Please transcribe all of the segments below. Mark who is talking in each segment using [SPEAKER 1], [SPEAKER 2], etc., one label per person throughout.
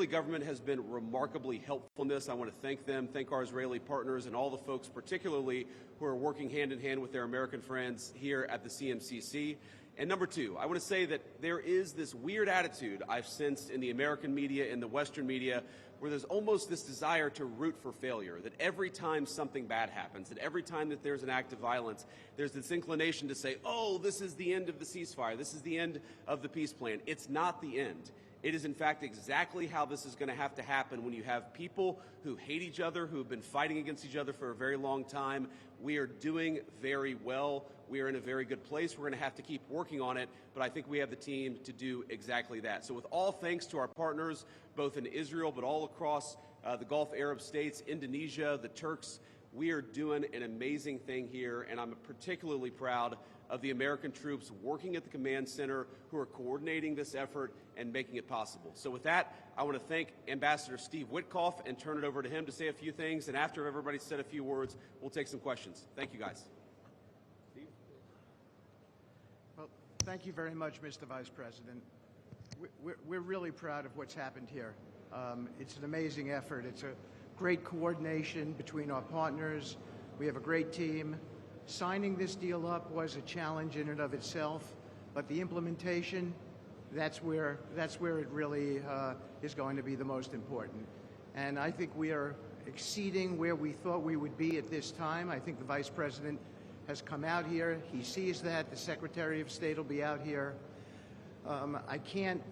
[SPEAKER 1] Israeli government has been remarkably helpful in this. I want to thank them, thank our Israeli partners, and all the folks particularly who are working hand in hand with their American friends here at the CMCC. And number two, I want to say that there is this weird attitude I've sensed in the American media, in the Western media, where there's almost this desire to root for failure, that every time something bad happens, that every time that there's an act of violence, there's this inclination to say, oh, this is the end of the ceasefire, this is the end of the peace plan. It's not the end. It is, in fact, exactly how this is going to have to happen when you have people who hate each other, who have been fighting against each other for a very long time. We are doing very well. We are in a very good place. We're going to have to keep working on it, but I think we have the team to do exactly that. So with all thanks to our partners, both in Israel, but all across the Gulf Arab states, Indonesia, the Turks, we are doing an amazing thing here, and I'm particularly proud of the American troops working at the command center who are coordinating this effort and making it possible. So with that, I want to thank Ambassador Steve Witkoff and turn it over to him to say a few things, and after everybody's said a few words, we'll take some questions. Thank you, guys. Steve?
[SPEAKER 2] Well, thank you very much, Mr. Vice President. We're really proud of what's happened here. It's an amazing effort. It's a great coordination between our partners. We have a great team. Signing this deal up was a challenge in and of itself, but the implementation, that's where it really is going to be the most important. And I think we are exceeding where we thought we would be at this time. I think the Vice President has come out here. He sees that. The Secretary of State will be out here. I can't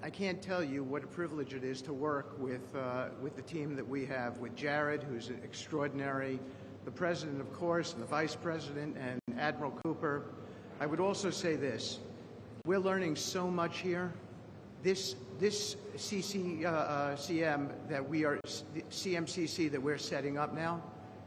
[SPEAKER 2] tell you what a privilege it is to work with the team that we have, with Jared, who's extraordinary, the President, of course, and the Vice President, and Admiral Cooper. I would also say this. We're learning so much here. This CMCC that we're setting up now,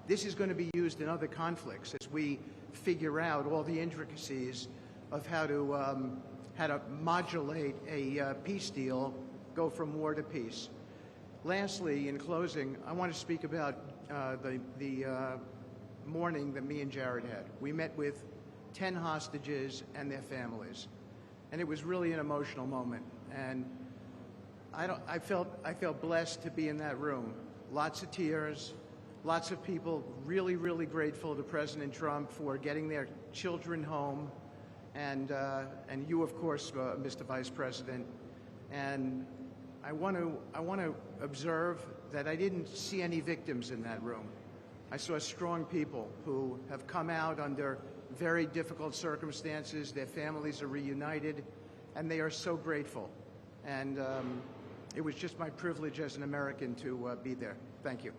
[SPEAKER 2] this is going to be used in other conflicts as we figure out all the intricacies of how to modulate a peace deal, go from war to peace. Lastly, in closing, I want to speak about the morning that me and Jared had. We met with 10 hostages and their families, and it was really an emotional moment. And I felt blessed to be in that room. Lots of tears, lots of people really, really grateful to President Trump for getting their children home, and you, of course, Mr. Vice President. And I want to observe that I didn't see any victims in that room. I saw strong people who have come out under very difficult circumstances. Their families are reunited, and they are so grateful. And it was just my privilege as an American to be there. Thank you.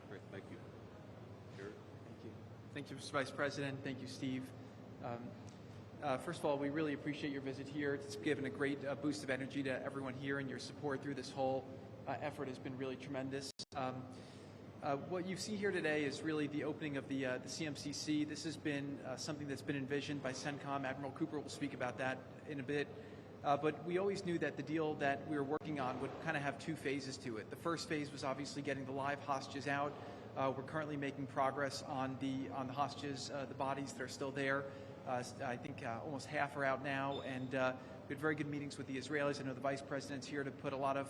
[SPEAKER 1] Great, thank you. Jared?
[SPEAKER 3] Thank you. Thank you, Mr. Vice President. Thank you, Steve. First of all, we really appreciate your visit here. It's given a great boost of energy to everyone here, and your support through this whole effort has been really tremendous. What you see here today is really the opening of the CMCC. This has been something that's been envisioned by CENTCOM. Admiral Cooper will speak about that in a bit. But we always knew that the deal that we were working on would kind of have two phases to it. The first phase was obviously getting the live hostages out. We're currently making progress on the hostages, the bodies that are still there. I think almost half are out now, and we had very good meetings with the Israelis. I know the Vice President's here to put a lot of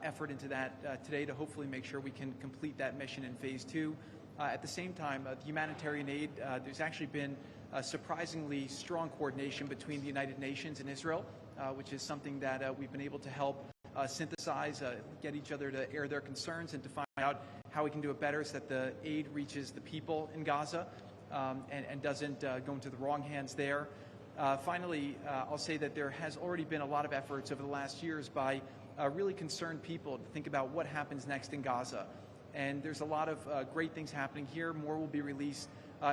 [SPEAKER 3] effort into that today to hopefully make sure we can complete that mission in phase two. At the same time, the humanitarian aid, there's actually been surprisingly strong coordination between the United Nations and Israel, which is something that we've been able to help synthesize, get each other to air their concerns and to find out how we can do it better so that the aid reaches the people in Gaza and doesn't go into the wrong hands there. Finally, I'll say that there has already been a lot of efforts over the last years by really concerned people to think about what happens next in Gaza. And there's a lot of great things happening here. More will be released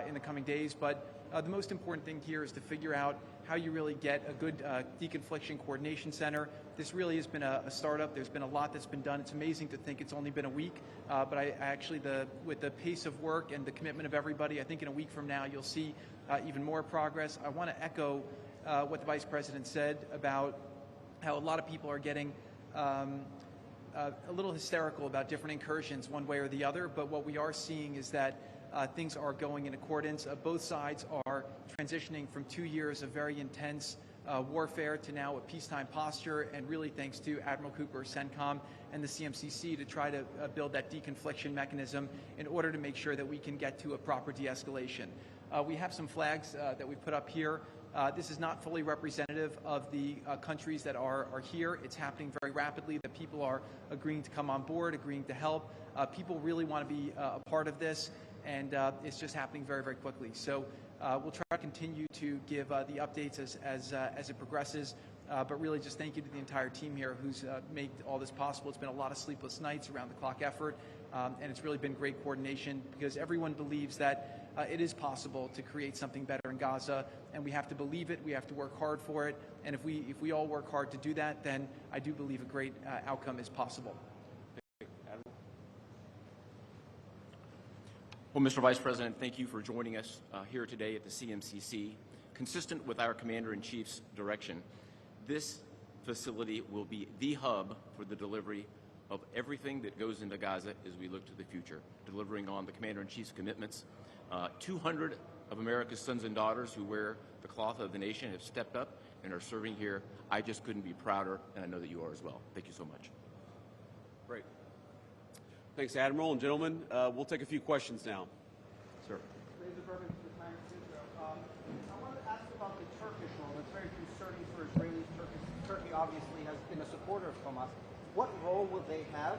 [SPEAKER 3] in the coming days. But the most important thing here is to figure out how you really get a good deconfliction coordination center. This really has been a startup. There's been a lot that's been done. It's amazing to think it's only been a week. But I actually, with the pace of work and the commitment of everybody, I think in a week from now you'll see even more progress. I want to echo what the Vice President said about how a lot of people are getting a little hysterical about different incursions one way or the other, but what we are seeing is that things are going in accordance. Both sides are transitioning from 2 years of very intense warfare to now a peacetime posture, and really thanks to Admiral Cooper, CENTCOM, and the CMCC to try to build that deconfliction mechanism in order to make sure that we can get to a proper de-escalation. We have some flags that we put up here. This is not fully representative of the countries that are here. It's happening very rapidly. The people are agreeing to come on board, agreeing to help. People really want to be a part of this, and it's just happening very, very quickly. So we'll try to continue to give the updates as it progresses. But really just thank you to the entire team here who's made all this possible. It's been a lot of sleepless nights, around the clock effort, and it's really been great coordination because everyone believes that it is possible to create something better in Gaza, and we have to believe it, we have to work hard for it, and if we all work hard to do that, then I do believe a great outcome is possible.
[SPEAKER 4] Well, Mr. Vice President, thank you for joining us here today at the CMCC. Consistent with our Commander-in-Chief's direction, this facility will be the hub for the delivery of everything that goes into Gaza as we look to the future, delivering on the Commander-in-Chief's commitments. 200 of America's sons and daughters who wear the cloth of the nation have stepped up and are serving here. I just couldn't be prouder, and I know that you are as well. Thank you so much.
[SPEAKER 1] Great. Thanks, Admiral. And gentlemen, we'll take a few questions now. Sir.
[SPEAKER 5] I wanted to ask about the Turkish role. It's very concerning for Israelis. Turkey obviously has been a supporter of Hamas. What role will they have,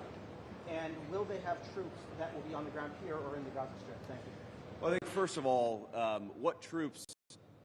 [SPEAKER 5] and will they have troops that will be on the ground here or in the Gaza Strip? Thank you.
[SPEAKER 1] Well, I think first of all, what troops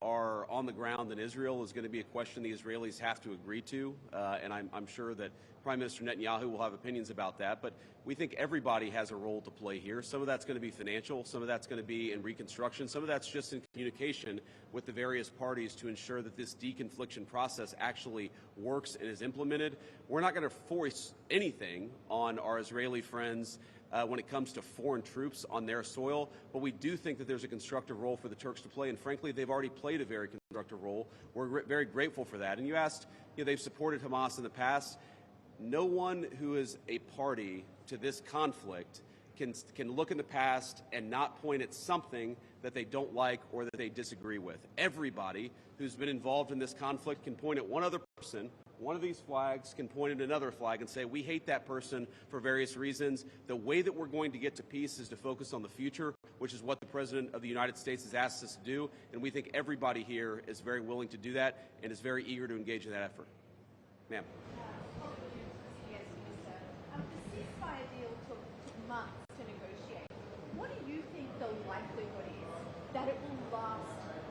[SPEAKER 1] are on the ground in Israel is going to be a question the Israelis have to agree to, and I'm sure that Prime Minister Netanyahu will have opinions about that, but we think everybody has a role to play here. Some of that's going to be financial, some of that's going to be in reconstruction, some of that's just in communication with the various parties to ensure that this deconfliction process actually works and is implemented. We're not going to force anything on our Israeli friends when it comes to foreign troops on their soil, but we do think that there's a constructive role for the Turks to play, and frankly, they've already played a very constructive role. We're very grateful for that. And you asked, they've supported Hamas in the past. No one who is a party to this conflict can look in the past and not point at something that they don't like or that they disagree with. Everybody who's been involved in this conflict can point at one other person. One of these flags can point at another flag and say, we hate that person for various reasons. The way that we're going to get to peace is to focus on the future, which is what the President of the United States has asked us to do. And we think everybody here is very willing to do that and is very eager to engage in that effort. Ma'am.
[SPEAKER 6] The ceasefire deal took months to negotiate. What do you think the likelihood is that it will last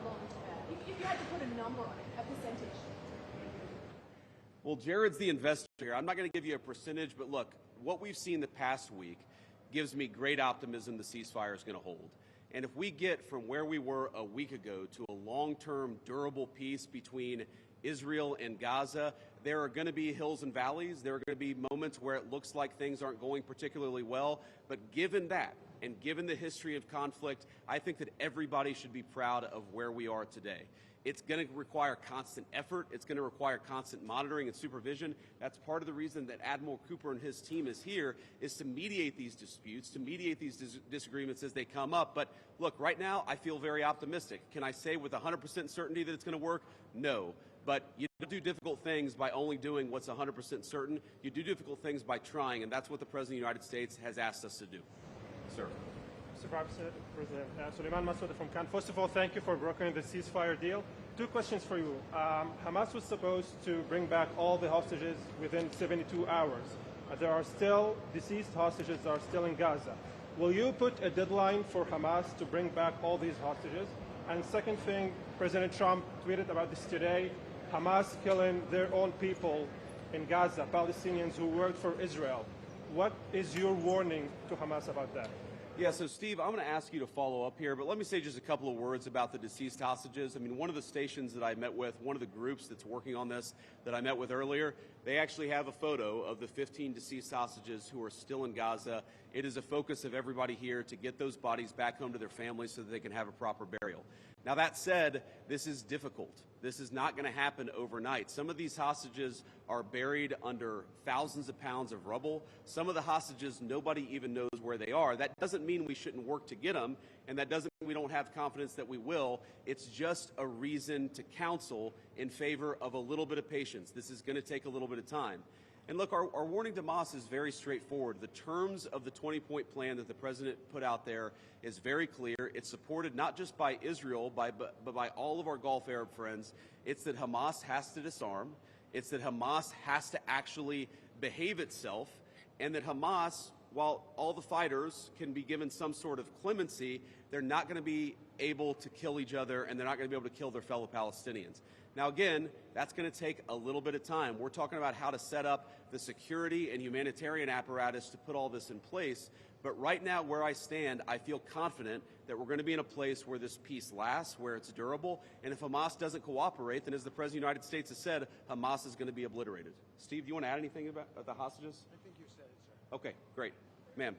[SPEAKER 6] long term? If you had to put a number on it, a percentage.
[SPEAKER 1] Well, Jared's the investor here. I'm not going to give you a percentage, but look, what we've seen the past week gives me great optimism the ceasefire is going to hold. And if we get from where we were a week ago to a long-term, durable peace between Israel and Gaza, there are going to be hills and valleys. There are going to be moments where it looks like things aren't going particularly well. But given that, and given the history of conflict, I think that everybody should be proud of where we are today. It's going to require constant effort. It's going to require constant monitoring and supervision. That's part of the reason that Admiral Cooper and his team is here, is to mediate these disputes, to mediate these disagreements as they come up. But look, right now, I feel very optimistic. Can I say with 100% certainty that it's going to work? No. But you don't do difficult things by only doing what's 100% certain. You do difficult things by trying, and that's what the President of the United States has asked us to do. Sir.
[SPEAKER 7] Mr. President, Suleiman Massoud from Cannes. First of all, thank you for brokering the ceasefire deal. Two questions for you. Hamas was supposed to bring back all the hostages within 72 hours. There are still deceased hostages that are still in Gaza. Will you put a deadline for Hamas to bring back all these hostages? And second thing, President Trump tweeted about this today, Hamas killing their own people in Gaza, Palestinians who worked for Israel. What is your warning to Hamas about that?
[SPEAKER 1] Yeah, so Steve, I'm going to ask you to follow up here, but let me say just a couple of words about the deceased hostages. I mean, one of the stations that I met with, one of the groups that's working on this that I met with earlier, they actually have a photo of the 15 deceased hostages who are still in Gaza. It is a focus of everybody here to get those bodies back home to their families so that they can have a proper burial. Now, that said, this is difficult. This is not going to happen overnight. Some of these hostages are buried under thousands of pounds of rubble. Some of the hostages, nobody even knows where they are. That doesn't mean we shouldn't work to get them. and that doesn't mean we don't have confidence that we will. It's just a reason to counsel in favor of a little bit of patience. This is going to take a little bit of time. And look, our warning to Hamas is very straightforward. The terms of the 20-point plan that the president put out there is very clear. It's supported not just by Israel, but by all of our Gulf Arab friends. It's that Hamas has to disarm. It's that Hamas has to actually behave itself, and that Hamas, while all the fighters can be given some sort of clemency, they're not going to be able to kill each other, and they're not going to be able to kill their fellow Palestinians. Now, again, that's going to take a little bit of time. We're talking about how to set up the security and humanitarian apparatus to put all this in place. But right now, where I stand, I feel confident that we're going to be in a place where this peace lasts, where it's durable. And if Hamas doesn't cooperate, then as the President of the United States has said, Hamas is going to be obliterated. Steve, do you want to add anything about the hostages?
[SPEAKER 2] I think you said it, sir.
[SPEAKER 1] Okay, great. Ma'am.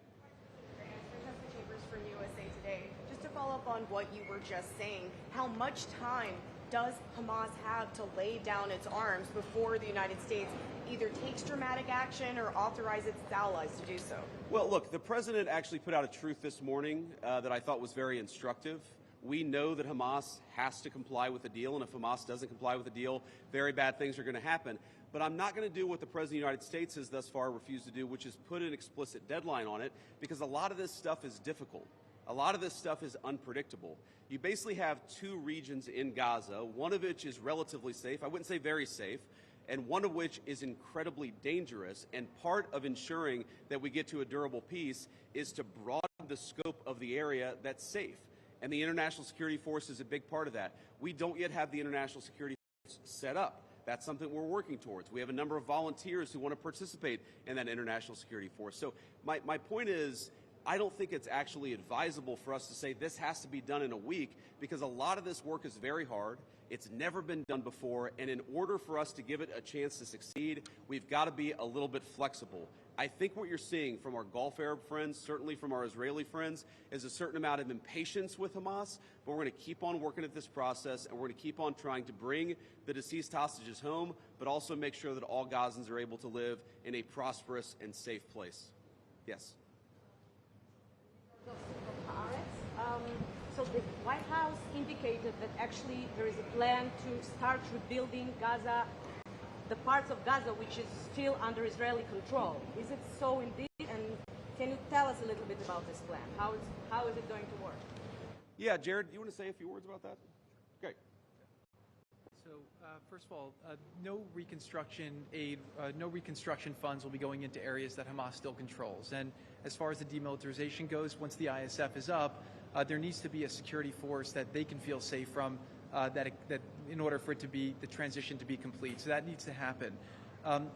[SPEAKER 8] From USA Today. Just to follow up on what you were just saying, how much time does Hamas have to lay down its arms before the United States either takes dramatic action or authorizes its allies to do so?
[SPEAKER 1] Well, look, the president actually put out a truth this morning that I thought was very instructive. We know that Hamas has to comply with the deal, and if Hamas doesn't comply with the deal, very bad things are going to happen. But I'm not going to do what the President of the United States has thus far refused to do, which is put an explicit deadline on it, because a lot of this stuff is difficult. A lot of this stuff is unpredictable. You basically have two regions in Gaza, one of which is relatively safe, I wouldn't say very safe, and one of which is incredibly dangerous. And part of ensuring that we get to a durable peace is to broaden the scope of the area that's safe. And the International Security Force is a big part of that. We don't yet have the International Security Force set up. That's something we're working towards. We have a number of volunteers who want to participate in that International Security Force. So my point is, I don't think it's actually advisable for us to say this has to be done in a week, because a lot of this work is very hard. It's never been done before, and in order for us to give it a chance to succeed, we've got to be a little bit flexible. I think what you're seeing from our Gulf Arab friends, certainly from our Israeli friends, is a certain amount of impatience with Hamas, but we're going to keep on working at this process, and we're going to keep on trying to bring the deceased hostages home, but also make sure that all Gazans are able to live in a prosperous and safe place. Yes?
[SPEAKER 9] So the White House indicated that actually there is a plan to start rebuilding Gaza, the parts of Gaza which is still under Israeli control. Is it so indeed? And can you tell us a little bit about this plan? How is it going to work?
[SPEAKER 1] Yeah, Jared, do you want to say a few words about that? Great.
[SPEAKER 3] So, first of all, no reconstruction aid, no reconstruction funds will be going into areas that Hamas still controls. And as far as the demilitarization goes, once the ISF is up, there needs to be a security force that they can feel safe from, that in order for it to be the transition to be complete. So that needs to happen.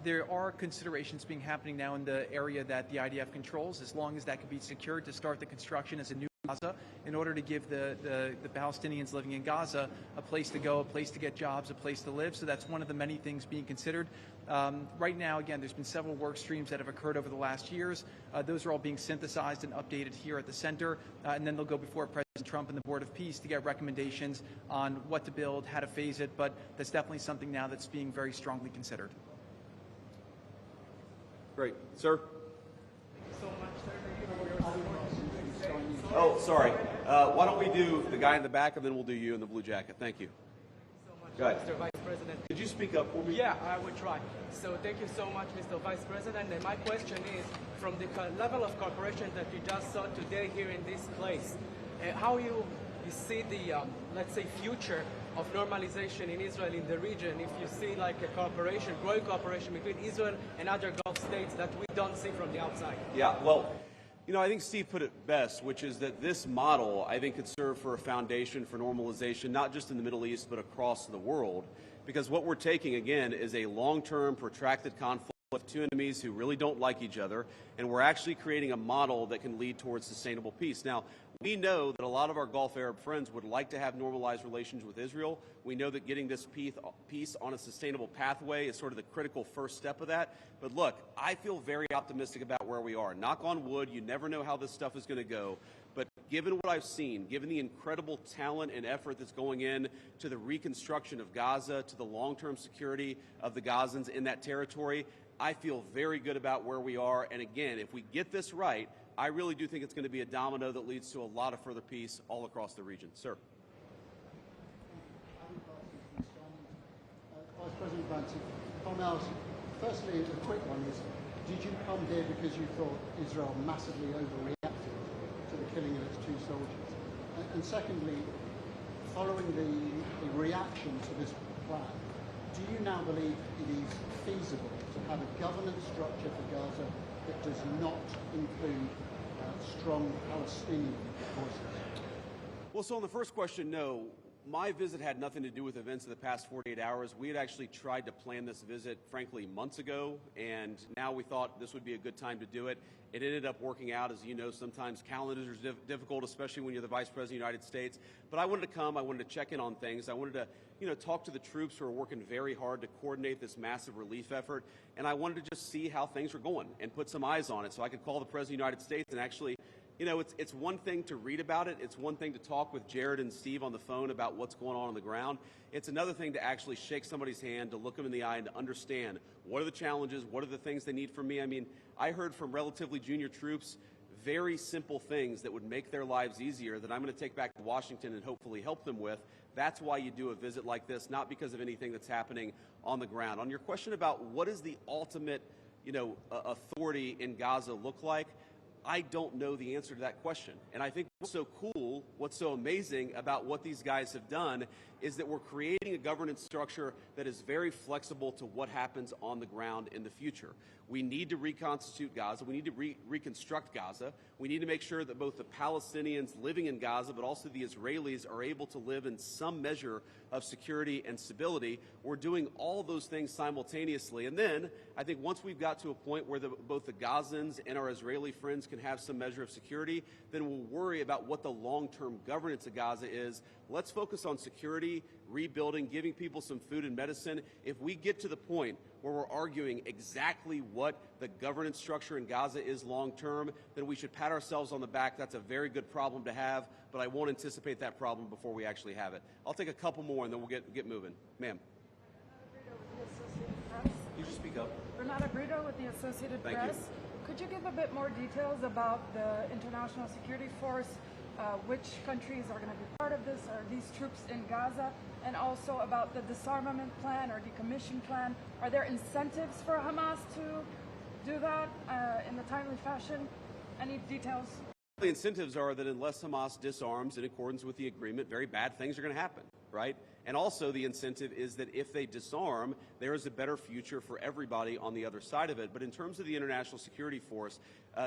[SPEAKER 3] There are considerations happening now in the area that the IDF controls, as long as that can be secured to start the construction as a new Gaza, in order to give the Palestinians living in Gaza a place to go, a place to get jobs, a place to live. So that's one of the many things being considered. Right now, again, there's been several work streams that have occurred over the last years. Those are all being synthesized and updated here at the center, and then they'll go before President Trump and the Board of Peace to get recommendations on what to build, how to phase it, but that's definitely something now that's being very strongly considered.
[SPEAKER 1] Great. Sir?
[SPEAKER 5] So much, sir.
[SPEAKER 1] Oh, sorry. Why don't we do the guy in the back, and then we'll do you in the blue jacket. Thank you.
[SPEAKER 10] So much,
[SPEAKER 1] Go ahead.
[SPEAKER 10] Mr. Vice President.
[SPEAKER 1] Could you speak up for me?
[SPEAKER 10] Yeah, I will try. So thank you so much, Mr. Vice President. And my question is, from the level of cooperation that you just saw today here in this place, how you see the, let's say, future of normalization in Israel in the region, if you see like a cooperation, growing cooperation between Israel and other Gulf states that we don't see from the outside?
[SPEAKER 1] Yeah, well, you know, I think Steve put it best, which is that this model, I think, could serve for a foundation for normalization, not just in the Middle East, but across the world. Because what we're taking, again, is a long-term, protracted conflict with two enemies who really don't like each other, and we're actually creating a model that can lead towards sustainable peace. Now, we know that a lot of our Gulf Arab friends would like to have normalized relations with Israel. We know that getting this peace on a sustainable pathway is sort of the critical first step of that. But look, I feel very optimistic about where we are. Knock on wood, you never know how this stuff is going to go. But given what I've seen, given the incredible talent and effort that's going in to the reconstruction of Gaza, to the long-term security of the Gazans in that territory, I feel very good about where we are. And again, if we get this right, I really do think it's going to be a domino that leads to a lot of further peace all across the region. Sir.
[SPEAKER 11] Vice President Vance, if I may ask, firstly, a quick one is, did you come here because you thought Israel massively overreacted to the killing of its 2 soldiers? And secondly, following the reaction to this plan, do you now believe it is feasible to have a governance structure for Gaza that does not include strong Palestinian voices?
[SPEAKER 1] Well, so on the first question, no. My visit had nothing to do with events of the past 48 hours. We had actually tried to plan this visit, frankly, months ago, and now we thought this would be a good time to do it. It ended up working out. As you know, sometimes calendars are difficult, especially when you're the Vice President of the United States. But I wanted to come. I wanted to check in on things. I wanted to, talk to the troops who are working very hard to coordinate this massive relief effort. And I wanted to just see how things were going and put some eyes on it so I could call the President of the United States and actually, it's one thing to read about it. It's one thing to talk with Jared and Steve on the phone about what's going on the ground. It's another thing to actually shake somebody's hand, to look them in the eye, and to understand what are the challenges, what are the things they need from me. I mean, I heard from relatively junior troops very simple things that would make their lives easier that I'm going to take back to Washington and hopefully help them with. That's why you do a visit like this, not because of anything that's happening on the ground. On your question about what is the ultimate, authority in Gaza look like, I don't know the answer to that question. And I think what's so cool, what's so amazing about what these guys have done is that we're creating a governance structure that is very flexible to what happens on the ground in the future. We need to reconstitute Gaza. We need to reconstruct Gaza. We need to make sure that both the Palestinians living in Gaza, but also the Israelis, are able to live in some measure of security and stability. We're doing all those things simultaneously. And then I think once we've got to a point where both the Gazans and our Israeli friends can have some measure of security, then we'll worry about what the long-term governance of Gaza is. Let's focus on security, rebuilding, giving people some food and medicine. If we get to the point where we're arguing exactly what the governance structure in Gaza is long-term, then we should pat ourselves on the back. That's a very good problem to have, but I won't anticipate that problem before we actually have it. I'll take a couple more and then we'll get moving. Ma'am. You should speak up.
[SPEAKER 12] Renata Brito with the Associated
[SPEAKER 1] Thank
[SPEAKER 12] Press.
[SPEAKER 1] you.
[SPEAKER 12] Could you give a bit more details about the International Security Force? Which countries are going to be part of this? Are these troops in Gaza? And also about the disarmament plan or decommission plan. Are there incentives for Hamas to do that in a timely fashion? Any details?
[SPEAKER 1] The incentives are that unless Hamas disarms in accordance with the agreement, very bad things are going to happen, right? And also the incentive is that if they disarm, there is a better future for everybody on the other side of it. But in terms of the International Security Force,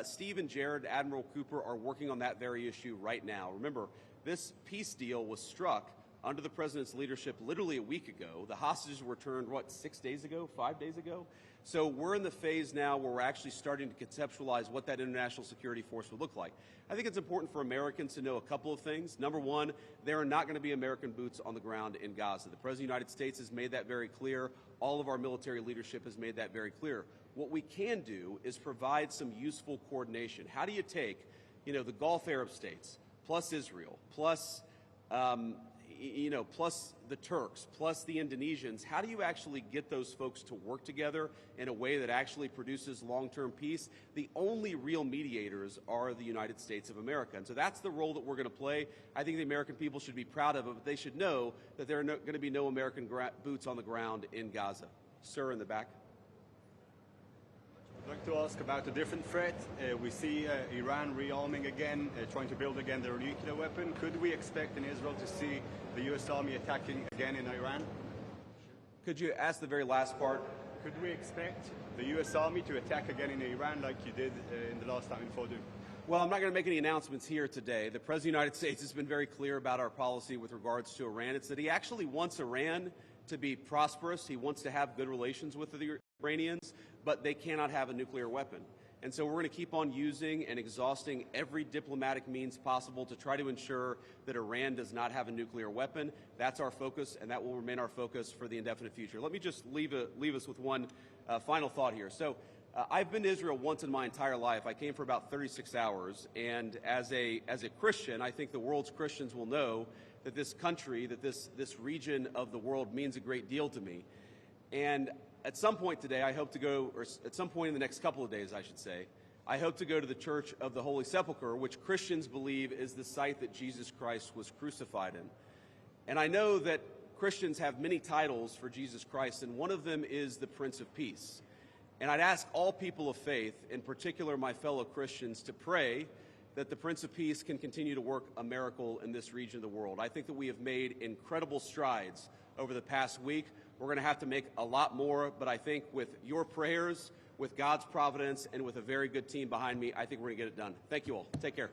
[SPEAKER 1] Steve and Jared, Admiral Cooper, are working on that very issue right now. Remember, this peace deal was struck under the president's leadership literally a week ago. The hostages were returned, 6 days ago, 5 days ago? So we're in the phase now where we're actually starting to conceptualize what that international security force would look like. I think it's important for Americans to know a couple of things. Number one, there are not going to be American boots on the ground in Gaza. The President of the United States has made that very clear. All of our military leadership has made that very clear. What we can do is provide some useful coordination. How do you take, the Gulf Arab states, plus Israel, plus plus the Turks, plus the Indonesians, how do you actually get those folks to work together in a way that actually produces long-term peace? The only real mediators are the United States of America. And so that's the role that we're going to play. I think the American people should be proud of it, but they should know that there are going to be no American boots on the ground in Gaza. Sir, in the back.
[SPEAKER 13] I'd like to ask about a different threat. We see Iran rearming again, trying to build again their nuclear weapon. Could we expect in Israel to see the U.S. Army attacking again in Iran?
[SPEAKER 1] Could you ask the very last part?
[SPEAKER 13] Could we expect the U.S. Army to attack again in Iran like you did in the last time in Fordow?
[SPEAKER 1] Well, I'm not going to make any announcements here today. The President of the United States has been very clear about our policy with regards to Iran. It's that he actually wants Iran to be prosperous. He wants to have good relations with the Iranians, but they cannot have a nuclear weapon. And so we're going to keep on using and exhausting every diplomatic means possible to try to ensure that Iran does not have a nuclear weapon. That's our focus, and that will remain our focus for the indefinite future. Let me just leave us with one final thought here. So I've been to Israel once in my entire life. I came for about 36 hours, and as a Christian, I think the world's Christians will know that this country, that this region of the world means a great deal to me. And at some point today, I hope to go, or at some point in the next couple of days, I should say, I hope to go to the Church of the Holy Sepulchre, which Christians believe is the site that Jesus Christ was crucified in. And I know that Christians have many titles for Jesus Christ, and one of them is the Prince of Peace. And I'd ask all people of faith, in particular my fellow Christians, to pray that the Prince of Peace can continue to work a miracle in this region of the world. I think that we have made incredible strides over the past week. We're going to have to make a lot more, but I think with your prayers, with God's providence, and with a very good team behind me, I think we're going to get it done. Thank you all. Take care.